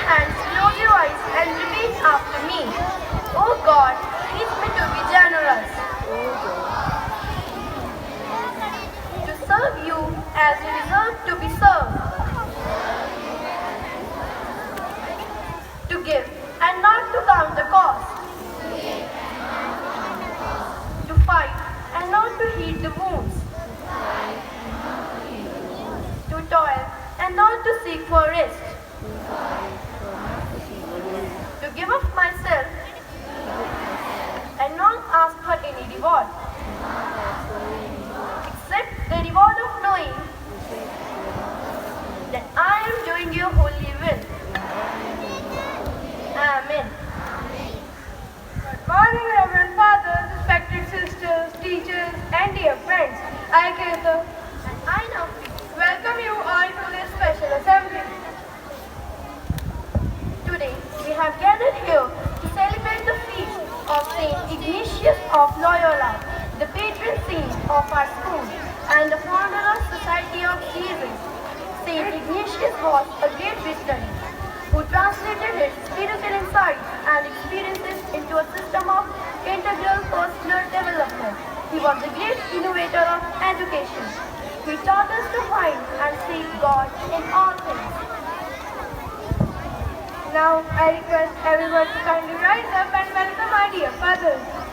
hands, close your eyes and repeat after me. Oh God, teach me to be generous, to serve you as you deserve to be served, to give and not to count the cost, to fight and not to heed the wounds, to toil and not to seek for rest, to give of myself and not ask for any reward, except the reward of knowing that I am doing your holy will. Amen. Good morning, Reverend Fathers, respected sisters, teachers, and dear friends. I, Kirtan, And I now welcome you all to this special assembly. today we have gathered here to celebrate the feast of Saint Ignatius of Loyola, the patron saint of our school and the founder of Society of Jesus. Saint Ignatius was a great visionary who translated his spiritual insights and experiences into a system of integral personal development. He was the great innovator of education. He taught us to find and seek God in all things. Now, I request everyone to kindly rise up and welcome our dear fathers.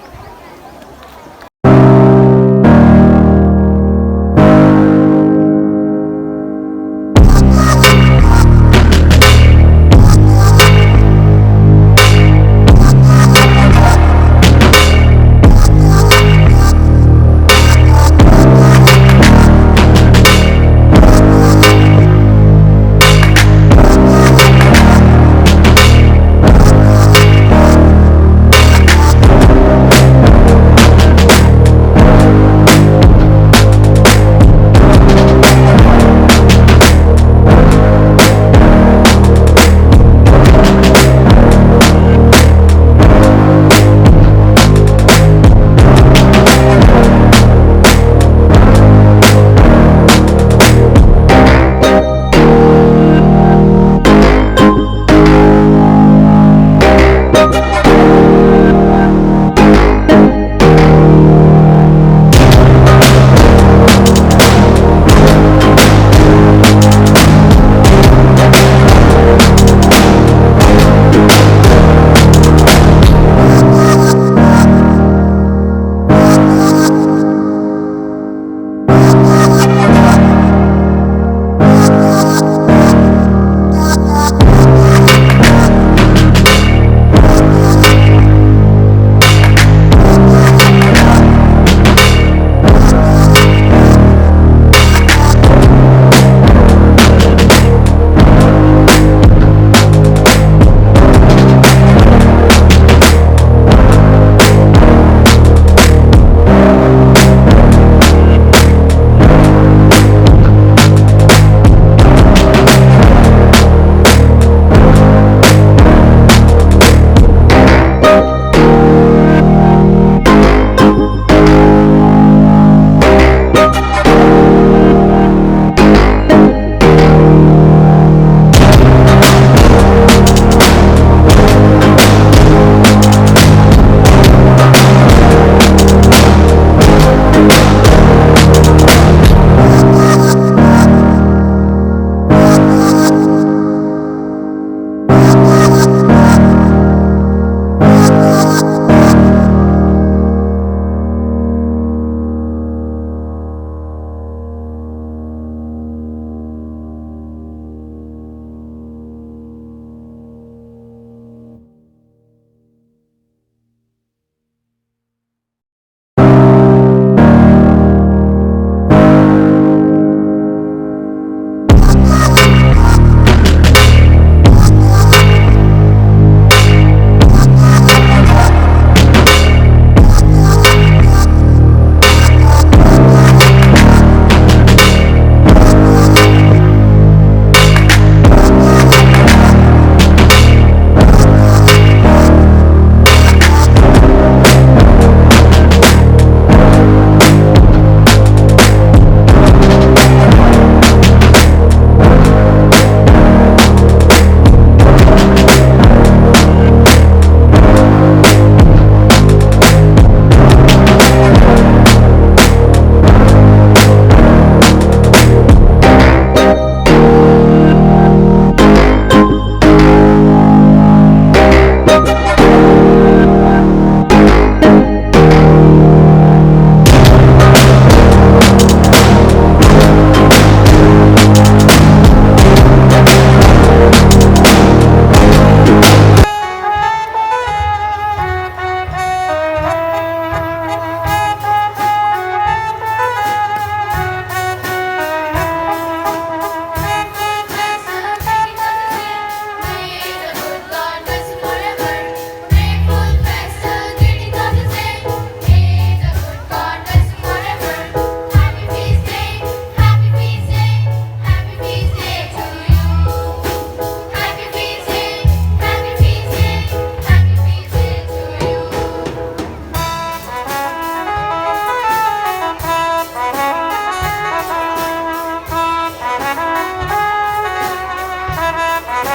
Many,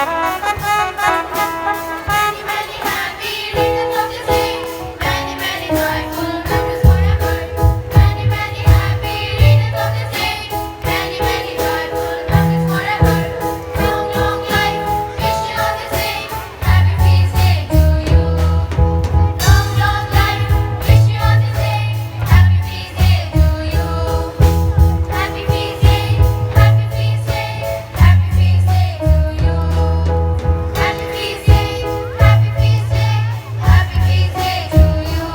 many happy reasons of the day. Many, many joyful memories forever. Many, many happy reasons of the day. Many, many joyful memories forever. Long, long life, wish you all the same. Happy feast day to you. Long, long life, wish you all the same. Happy feast day to you. Happy feast day, happy feast day, happy feast day to you. Happy feast day, happy feast day, happy feast day to you.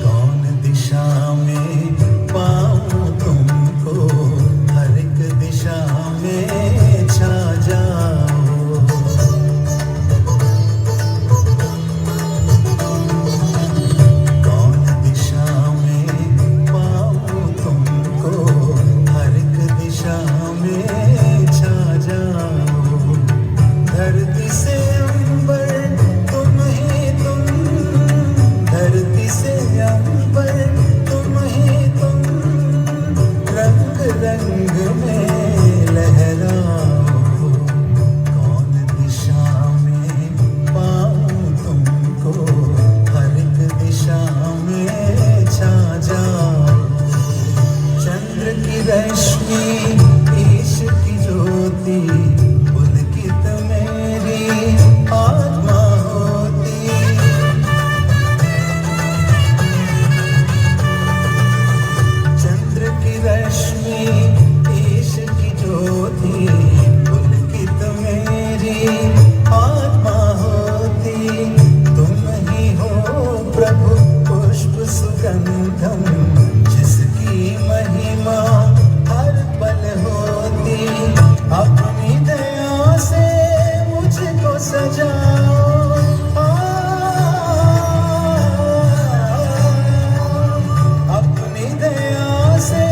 कौन दिशा में पाऊं तुमको, हर एक दिशा में छा जाओ। कौन दिशा में पाऊं तुमको, हर एक दिशा में छा जाओ। धरती से अंबर तुम ही तुम, धरती से अंबर तुम ही तुम, रंग रंग में लहराओ। कौन दिशा में पाऊं तुमको, हर एक दिशा में छा जाओ। चंद्र की रश्मि, ईश की ज्योति, पुलकित मेरी आत्मा होती। चंद्र की रश्मि, ईश की ज्योति, पुलकित मेरी आत्मा होती। तुम ही हो प्रभु पुष्प सुगंधम, जिसकी महिमा हर पल होती। अपनी दया से मुझको सजाओ। अपनी दया से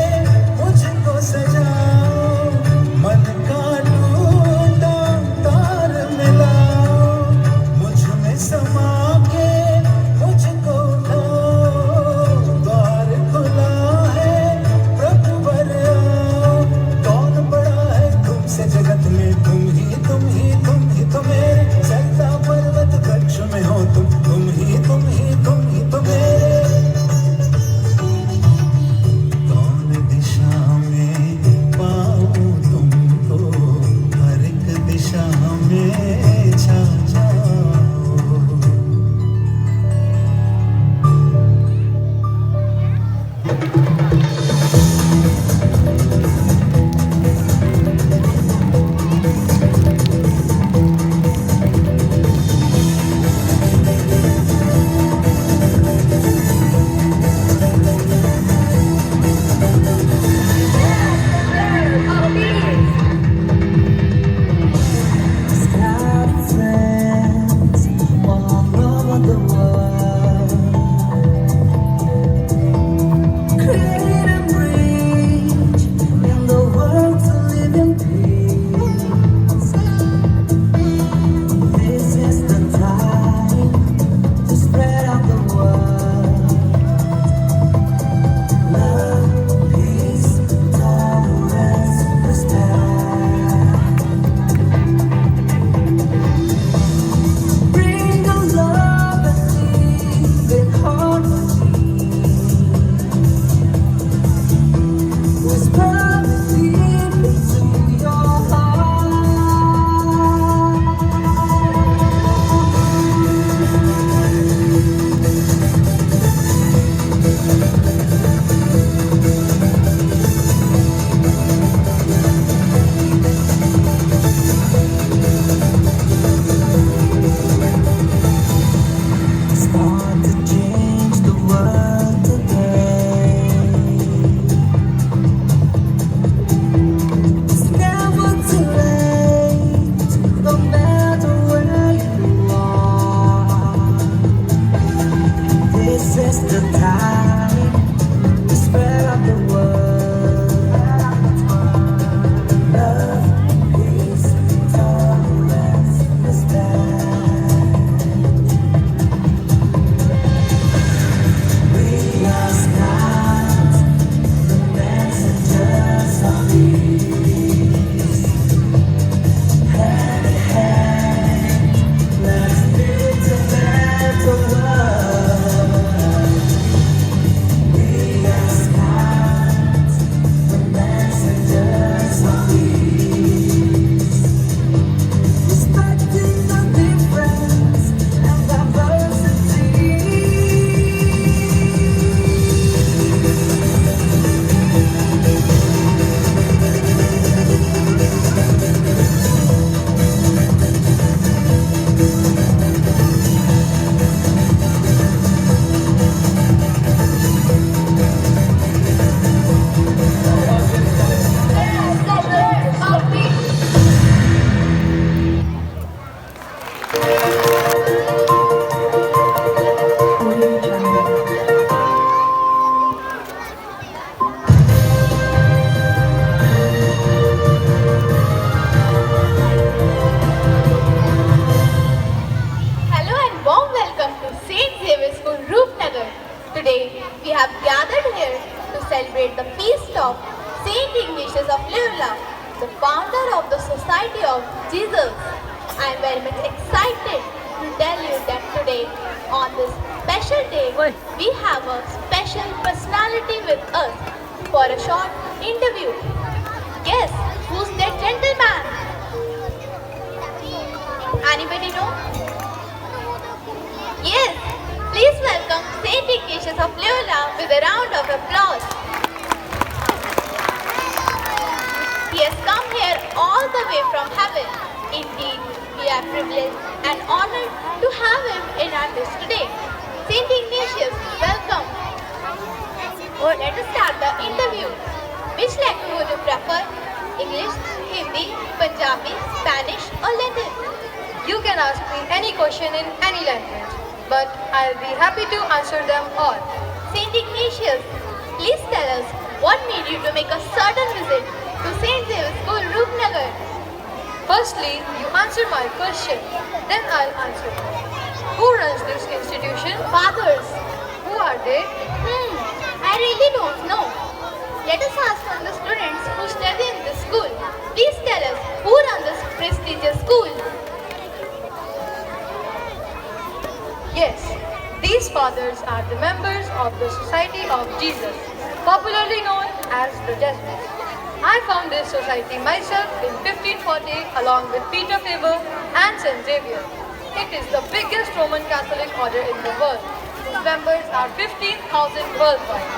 मुझको सजाओ। मन का टूटा तार मिलाओ। मुझ में समा के मुझको उठाओ। द्वार खुला है प्रभु वर आओ। कौन बड़ा है तुमसे जगत में, तुम ही तुम ही तुम ही तो मेरे सकता Society of Jesus. I am very much excited to tell you that today, on this special day, we have a special personality with us for a short interview. Guess who's that gentleman? Anybody know? Yes, please welcome Saint Ignatius of Loyola with a round of applause. He has come here all the way from heaven. Indeed, we are privileged and honored to have him in our midst today. Saint Ignatius, welcome. Let us start the interview. Which language would you prefer? English, Hindi, Punjabi, Spanish or Latin? You can ask me any question in any language, but I'll be happy to answer them all. Saint Ignatius, please tell us what made you to make a sudden visit to St. Xavier's School, Rupnagar. Firstly, you answer my question, then I'll answer. Who runs this institution? Fathers. Who are they? I really don't know. Let us ask from the students who study in this school. Please tell us who runs this prestigious school. Yes, these fathers are the members of the Society of Jesus, popularly known as the Jesuits. I found this society myself in 1540 along with Peter Faber and St. Xavier. It is the biggest Roman Catholic order in the world, whose members are 15,000 worldwide.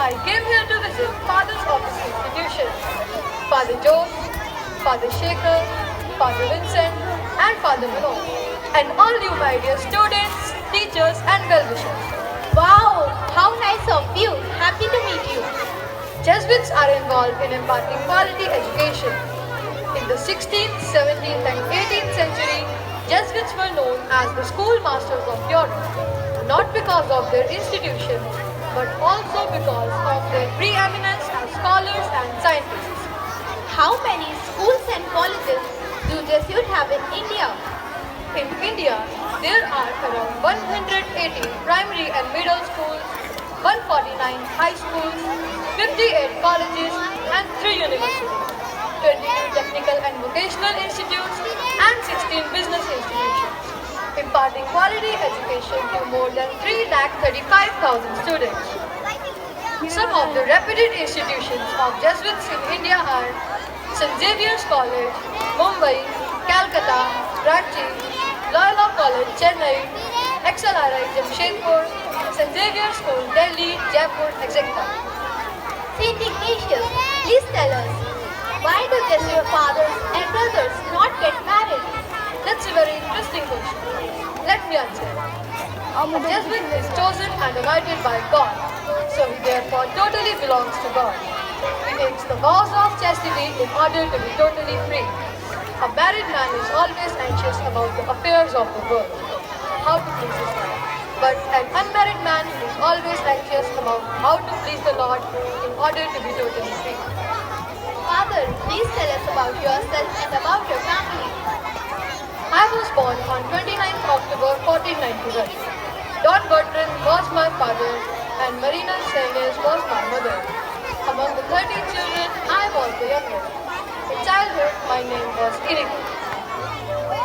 I came here to visit fathers of this institution, Father Jose, Father Shaker, Father Vincent, and Father Manoj, and all you my dear students, teachers, and well-wishers. Wow, how nice of you. Happy to meet you. Jesuits are involved in imparting quality education. In the 16th, 17th, and 18th century, Jesuits were known as the schoolmasters of Europe, not because of their institution, but also because of their preeminence as scholars and scientists. How many schools and colleges do Jesuits have in India? In India, there are around 180 primary and middle schools, 149 high schools, 58 colleges, and 3 universities, 22 technical and vocational institutes, and 16 business institutions, imparting quality education to more than 335,000 students. Some of the reputed institutions of Jesuits in India are St. Xavier's College, Mumbai, Calcutta, Ranchi, Loyola College, Chennai, XLRI, Jamshedpur, St. Xavier's School, Delhi, Jaipur, etc. Saint Ignatius, please tell us, why do Jesuit fathers and brothers not get married? That's a very interesting question. Let me answer. A Jesuit is chosen and anointed by God, so he therefore totally belongs to God. He takes the vows of chastity in order to be totally free. A married man is always anxious about the affairs of the world, how to please his wife. But an unmarried man is always anxious about how to please the Lord in order to be totally free. Father, please tell us about yourself and about your family. I was born on 29th October 1491. Don Bertrand was my father and Marina Senes was my mother. Among the 13 children, I was the youngest. In childhood, my name was Inigo.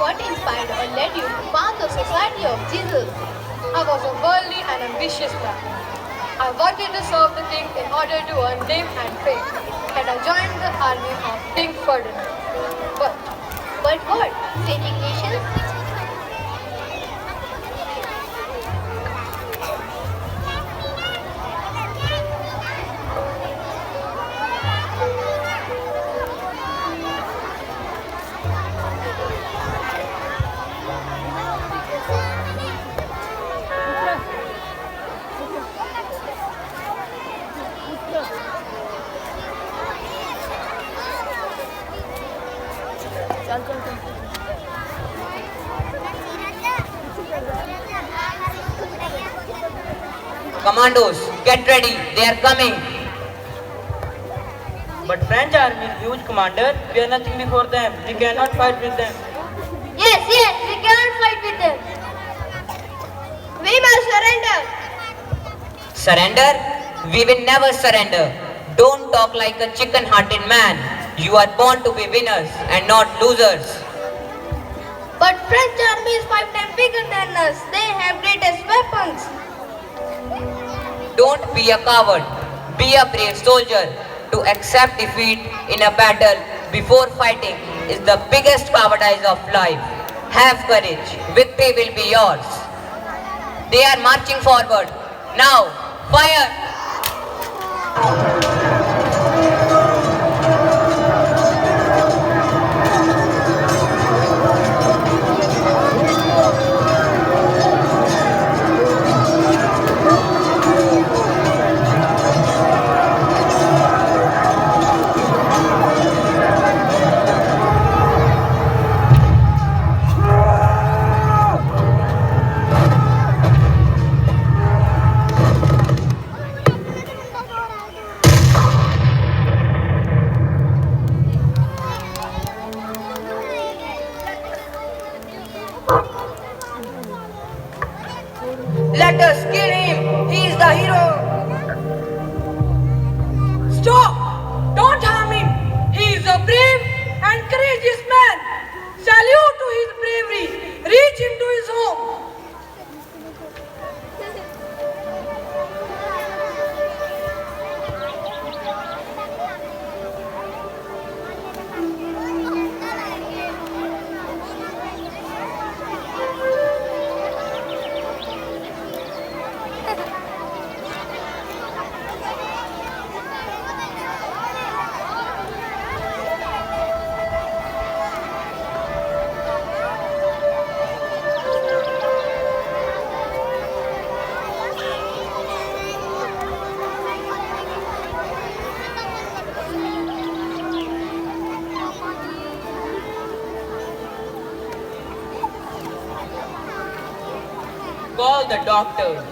What inspired or led you to found the Society of Jesus? I was a worldly and ambitious man. I wanted to serve the king in order to earn name and fame, and I joined the army of King Ferdinand. But What? Saint Ignatius? Commandos, get ready, they are coming. But French army is huge, Commander. We are nothing before them. We cannot fight with them. Yes, we cannot fight with them. We must surrender. Surrender? We will never surrender. Don't talk like a chicken-hearted man. You are born to be winners and not losers. But French army is 5 times bigger than us. They have greatest weapons. Don't be a coward. Be a brave soldier. To accept defeat in a battle before fighting is the biggest cowardice of life. Have courage. Victory will be yours. They are marching forward. Now, fire! Let us kill him. He is the hero. Stop! Don't harm him. He is a brave and courageous man. Salute to his bravery. Reach him to his home. Call the doctor.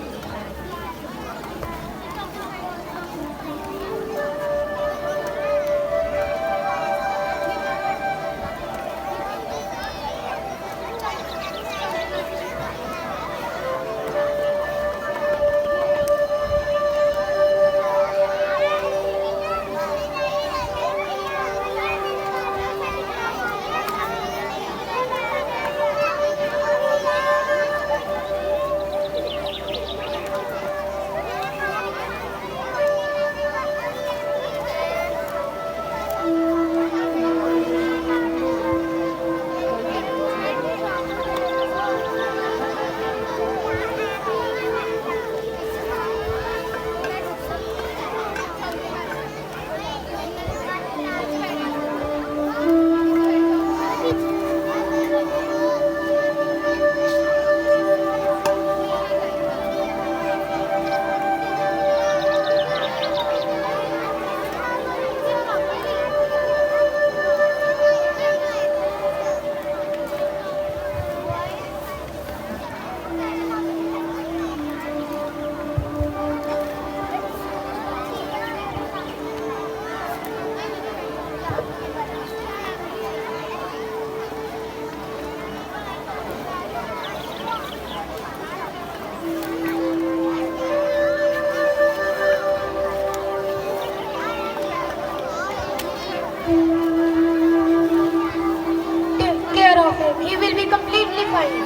Take care of him. He will be completely fine.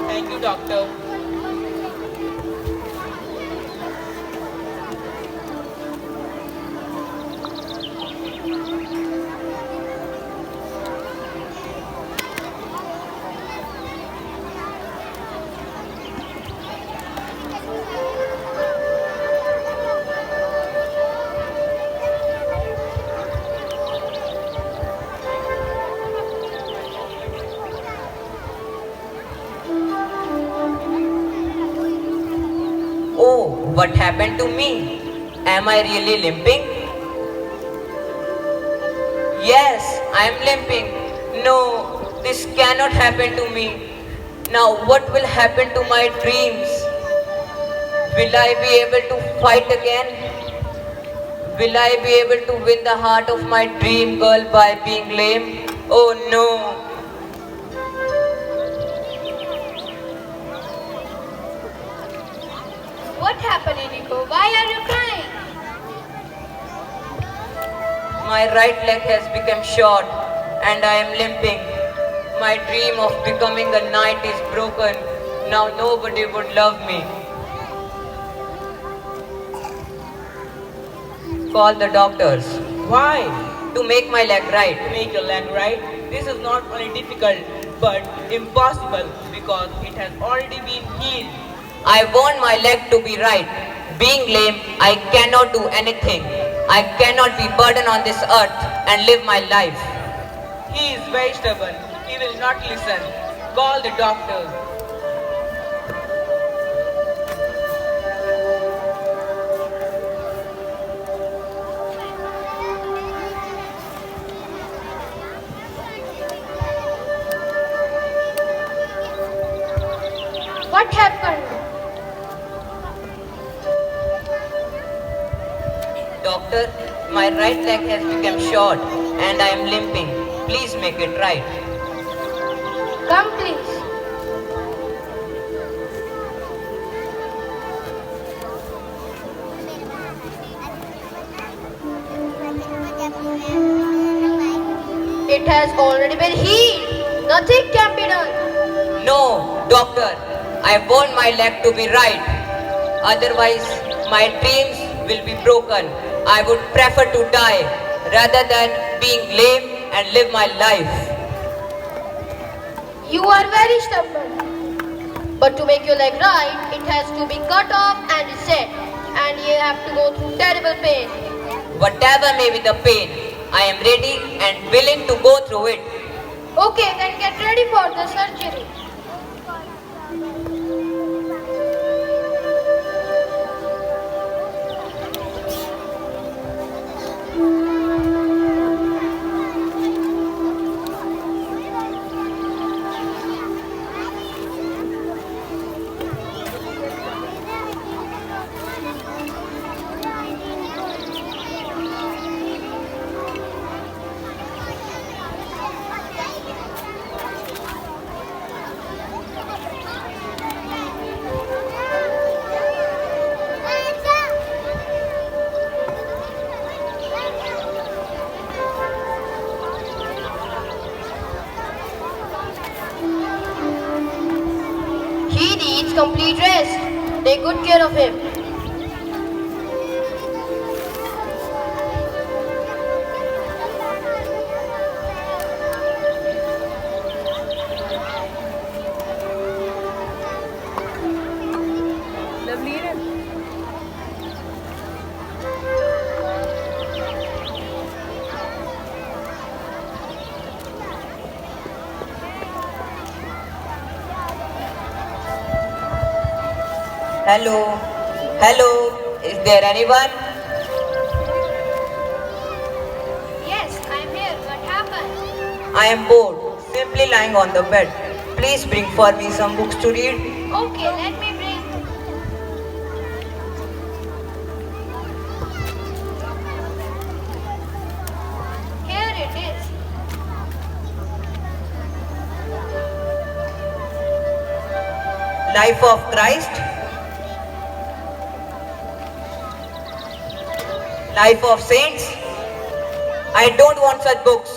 Thank you, doctor. Oh, what happened to me? Am I really limping? Yes, I am limping. No, this cannot happen to me. Now what will happen to my dreams? Will I be able to fight again? Will I be able to win the heart of my dream girl by being lame? Oh no. What happened, Eniko? Why are you crying? My right leg has become short and I am limping. My dream of becoming a knight is broken. Now nobody would love me. Call the doctors Why? to make my leg right. To make your leg right? This is not only difficult but impossible because it has already been healed. I want my leg to be right. Being lame, I cannot do anything. I cannot be burdened on this earth and live my life. He is very stubborn. He will not listen. Call the doctors. What happened? Doctor, my right leg has become short and I am limping. Please make it right. Come please. It has already been healed. Nothing can be done. No, doctor, I want my leg to be right. Otherwise, my dreams will be broken. I would prefer to die rather than being lame and live my life. You are very stubborn. But to make your leg right, it has to be cut off and reset. And you have to go through terrible pain. Whatever may be the pain, I am ready and willing to go through it. Okay, then get ready for the surgery. He needs complete rest. Take good care of him. Hello? Hello? Is there anyone? Yes, I'm here. What happened? I am bored, simply lying on the bed. Please bring for me some books to read. Okay, let me bring. Here it is. Life of Christ? Life of Saints? I don't want such books.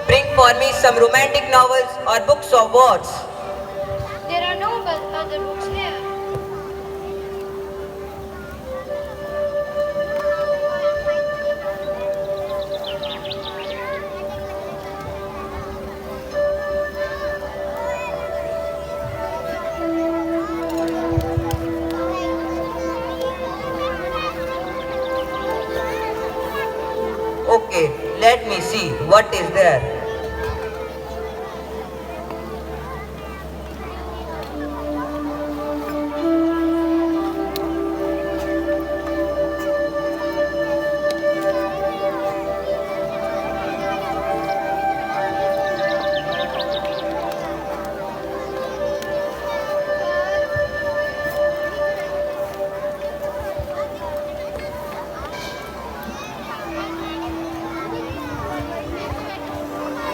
Bring for me some romantic novels or books of wars. There are no other books here. Okay, let me see what is there.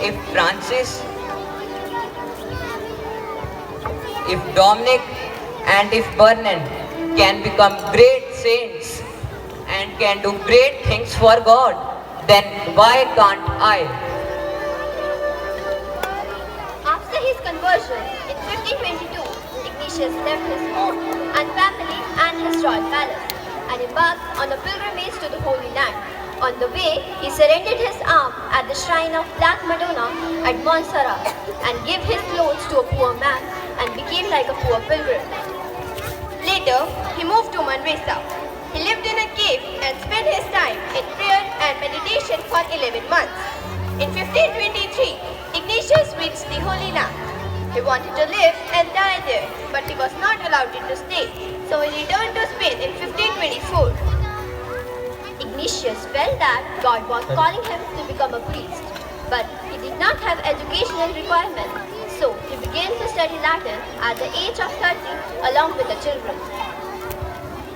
If Francis, if Dominic, and if Vernon can become great saints and can do great things for God, then why can't I? After his conversion in 1522, Ignatius left his home and family and his royal palace and embarked on a pilgrimage to the Holy Land. On the way, he surrendered his arm at the shrine of Black Madonna at Montserrat and gave his clothes to a poor man and became like a poor pilgrim. Later, he moved to Manresa. He lived in a cave and spent his time in prayer and meditation for 11 months. In 1523, Ignatius reached the Holy Land. He wanted to live and die there, but he was not allowed to stay, so he returned to Spain in 1524. Ignatius felt that God was calling him to become a priest, but he did not have educational requirements, so he began to study Latin at the age of 30 along with the children.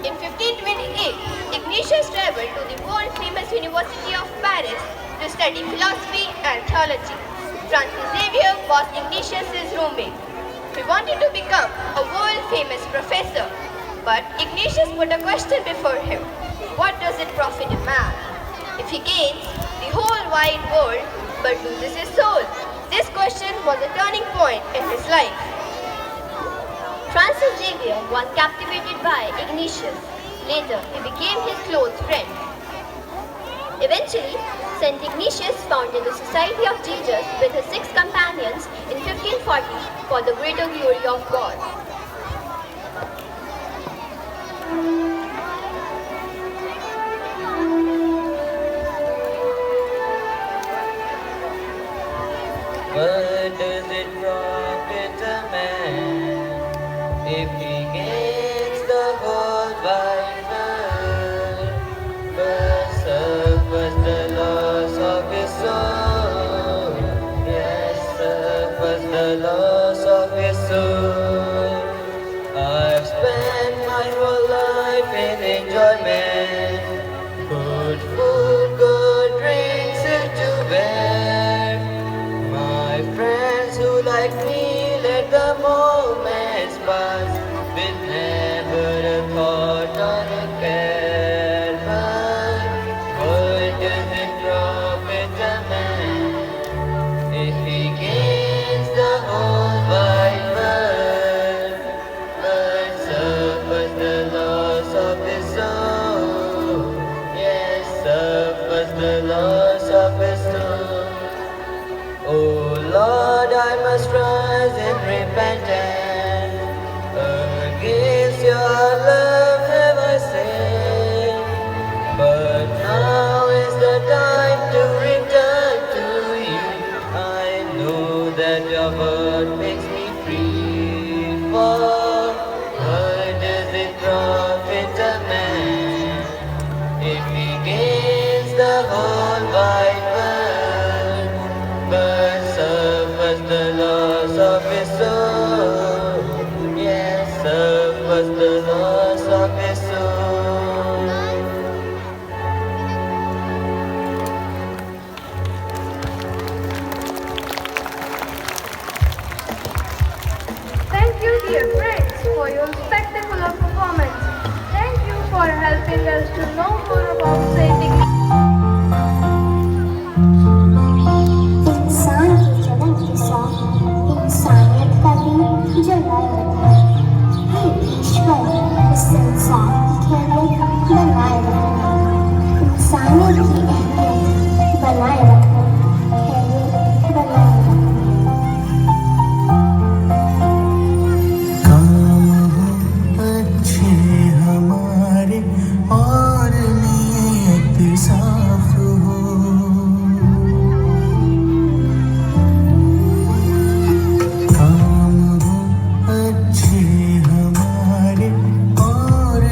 In 1528, Ignatius traveled to the world-famous University of Paris to study philosophy and theology. Francis Xavier was Ignatius' roommate. He wanted to become a world-famous professor, but Ignatius put a question before him. What does it profit a man if he gains the whole wide world but loses his soul? This question was a turning point in his life. Francis Xavier was captivated by Ignatius. Later, he became his close friend. Eventually, St. Ignatius founded the Society of Jesus with his 6 companions in 1540 for the greater glory of God. What does it profit a man if he gains the whole wide world, but suffers the loss of his soul? Yes, suffers the loss of his soul. I've spent my whole life in enjoyment, good food, good drinks, and to wear. My friends who like me let the moments pass with never a thought or a care. But what does it profit a man if he gains the whole wide world, but suffers the loss of his soul? Yes, suffers the loss of his soul. Oh Lord, I must rise in repentance. Against your love have I sinned, but now is the time to return to you. I know that your word makes me free. For what does it profit a man if he gains the whole wide world, but suffers the loss of his soul? Yes, suffers the loss of his soul. Thank you, dear friends, for your spectacular performance. Thank you for helping us to know more about Saint Ignatius. इंसान की जलन के साथ इंसानियत का भी जलाए रखना। हे ईश्वर, इस संसार की अहमियत बनाए रखना, इंसानियत की अहमियत बनाए रखना, अहमियत बनाए रखना। काम हो अच्छे हमारे और नीयत साफ हो, काम हो अच्छे हमारे और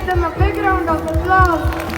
them a big round of applause.